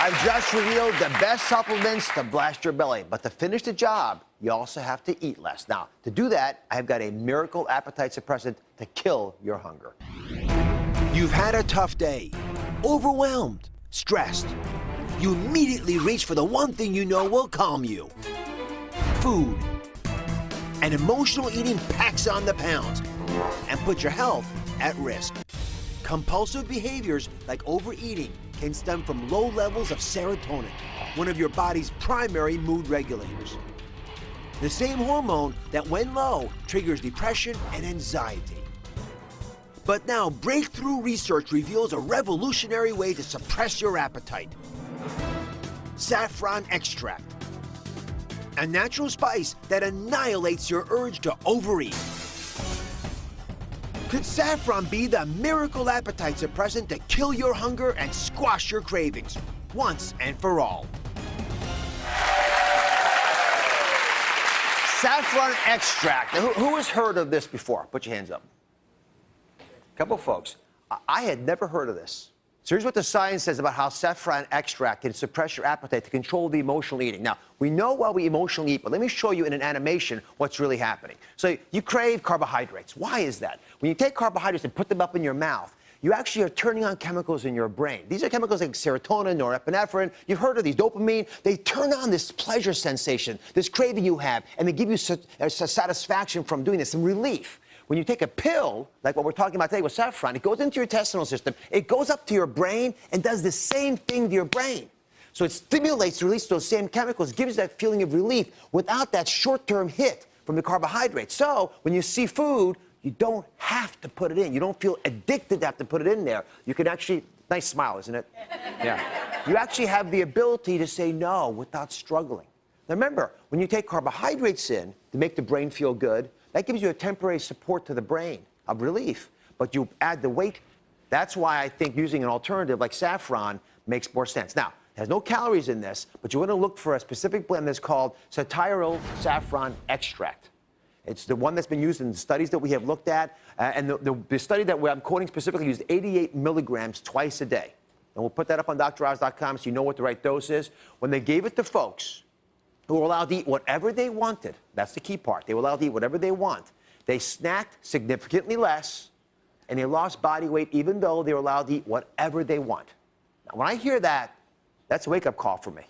I've just revealed the best supplements to blast your belly. But to finish the job, you also have to eat less. Now, to do that, I've got a miracle appetite suppressant to kill your hunger. You've had a tough day, overwhelmed, stressed. You immediately reach for the one thing you know will calm you: food. And emotional eating packs on the pounds and puts your health at risk. Compulsive behaviors like overeating can stem from low levels of serotonin, one of your body's primary mood regulators. The same hormone that, when low, triggers depression and anxiety. But now, breakthrough research reveals a revolutionary way to suppress your appetite: Saffron Extract, a natural spice that annihilates your urge to overeat. Could saffron be the miracle appetite suppressant to kill your hunger and squash your cravings once and for all? Saffron Extract. Now, who has heard of this before? Put your hands up. A couple of folks. I had never heard of this. So here's what the science says about how saffron extract can suppress your appetite to control the emotional eating. Now, we know why we emotionally eat, but let me show you in an animation what's really happening. So you crave carbohydrates. Why is that? When you take carbohydrates and put them up in your mouth, you actually are turning on chemicals in your brain. These are chemicals like serotonin, norepinephrine. You've heard of these, dopamine. They turn on this pleasure sensation, this craving you have, and they give you satisfaction from doing this, some relief. When you take a pill, like what we're talking about today with saffron, it goes into your intestinal system, it goes up to your brain and does the same thing to your brain. So it stimulates the release of those same chemicals, gives that feeling of relief without that short-term hit from the carbohydrates. So when you see food, you don't have to put it in. You don't feel addicted to have to put it in there. You can actually, nice smile, isn't it? Yeah. You actually have the ability to say no without struggling. Now remember, when you take carbohydrates in to make the brain feel good, that gives you a temporary support to the brain of relief, but you add the weight. That's why I think using an alternative like saffron makes more sense. Now, there's no calories in this, but you want to look for a specific blend that's called satyryl saffron extract. It's the one that's been used in the studies that we have looked at, and the study that I'm quoting specifically used 88 milligrams twice a day. And we'll put that up on droz.com so you know what the right dose is. When they gave it to folks who were allowed to eat whatever they wanted. That's the key part. They were allowed to eat whatever they want. They snacked significantly less, and they lost body weight even though they were allowed to eat whatever they want. Now, when I hear that, that's a wake-up call for me.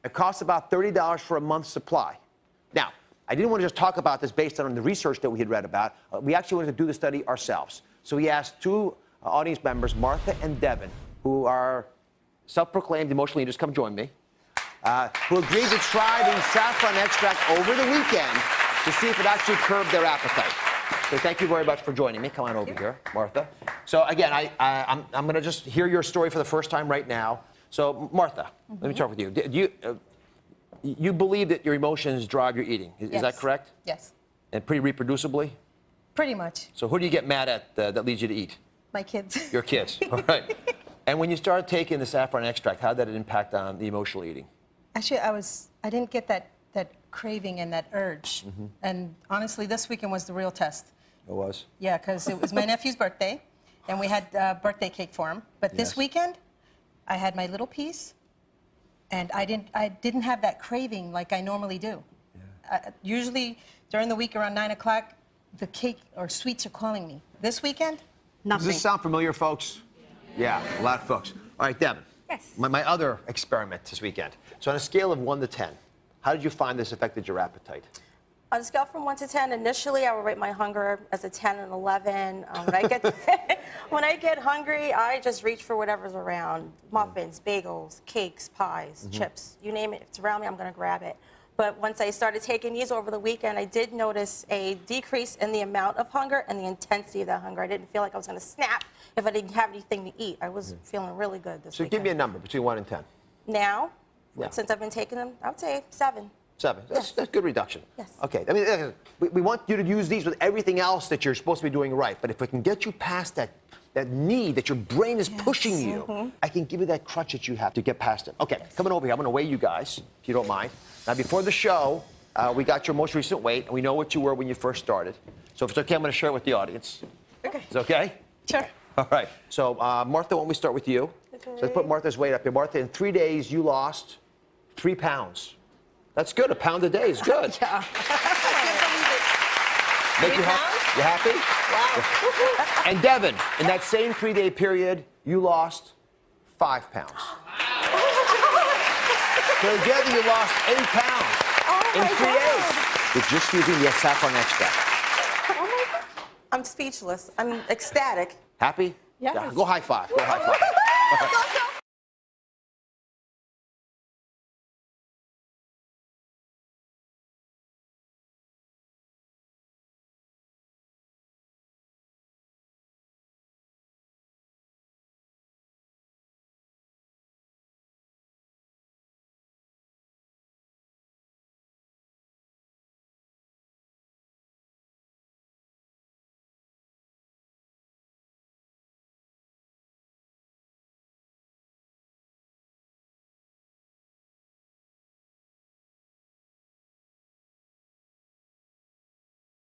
It costs about $30 for a month's supply. Now, I didn't want to just talk about this based on the research that we had read about. We actually wanted to do the study ourselves. So we asked two audience members, Martha and Devin, who are self-proclaimed emotional eaters, come join me, who agreed to try the saffron extract over the weekend to see if it actually curbed their appetite. So thank you very much for joining me. Come on over here, Martha. So again, I'm going to just hear your story for the first time right now. So Martha, let me start with you. You believe that your emotions drive your eating. Is that correct? Yes. And pretty reproducibly? Pretty much. So who do you get mad at that leads you to eat? My kids. Your kids. All right. And when you started taking the saffron extract, how did it impact on the emotional eating? Actually, I didn't get that craving and that urge. And honestly, this weekend was the real test. It was? Yeah, because it was my nephew's birthday, and we had birthday cake for him. But this weekend, I had my little piece, and I didn't have that craving like I normally do. Yeah. Usually, during the week around 9 o'clock, the cake or sweets are calling me. This weekend, nothing. Does this sound familiar, folks? Yeah, a lot of folks. All right, Devin. Yes. My other experiment this weekend. So on a scale of 1 to 10, how did you find this affected your appetite? On a scale from 1 to 10, initially I would rate my hunger as a 10 and 11. When I get hungry, I just reach for whatever's around. Muffins, bagels, cakes, pies, chips, you name it. If it's around me, I'm going to grab it. But once I started taking these over the weekend, I did notice a decrease in the amount of hunger and the intensity of that hunger. I didn't feel like I was going to snap if I didn't have anything to eat. I was feeling really good this weekend. So give me a number between 1 and 10. Now, since I've been taking them, I would say 7. 7. That's good reduction. Yes. Okay. I mean, we want you to use these with everything else that you're supposed to be doing right. But if we can get you past that need that your brain is pushing you, I can give you that crutch that you have to get past it. Okay, coming over here. I'm going to weigh you guys, if you don't mind. Now, before the show, we got your most recent weight, and we know what you were when you first started. So if it's okay, I'm going to share it with the audience. Okay. Is it okay? Sure. All right. So, Martha, why don't we start with you? Okay. So let's put Martha's weight up here. Martha, in 3 days, you lost 3 pounds. That's good. A pound a day is good. Yeah. Make you happy? You happy? Wow. And Devin, in that same 3-day period, you lost 5 pounds. So together you lost 8 pounds in 3 days with just using the saffron extract. Oh my God. I'm speechless. I'm ecstatic. Happy? Yes. Yeah, go high five. Go high five.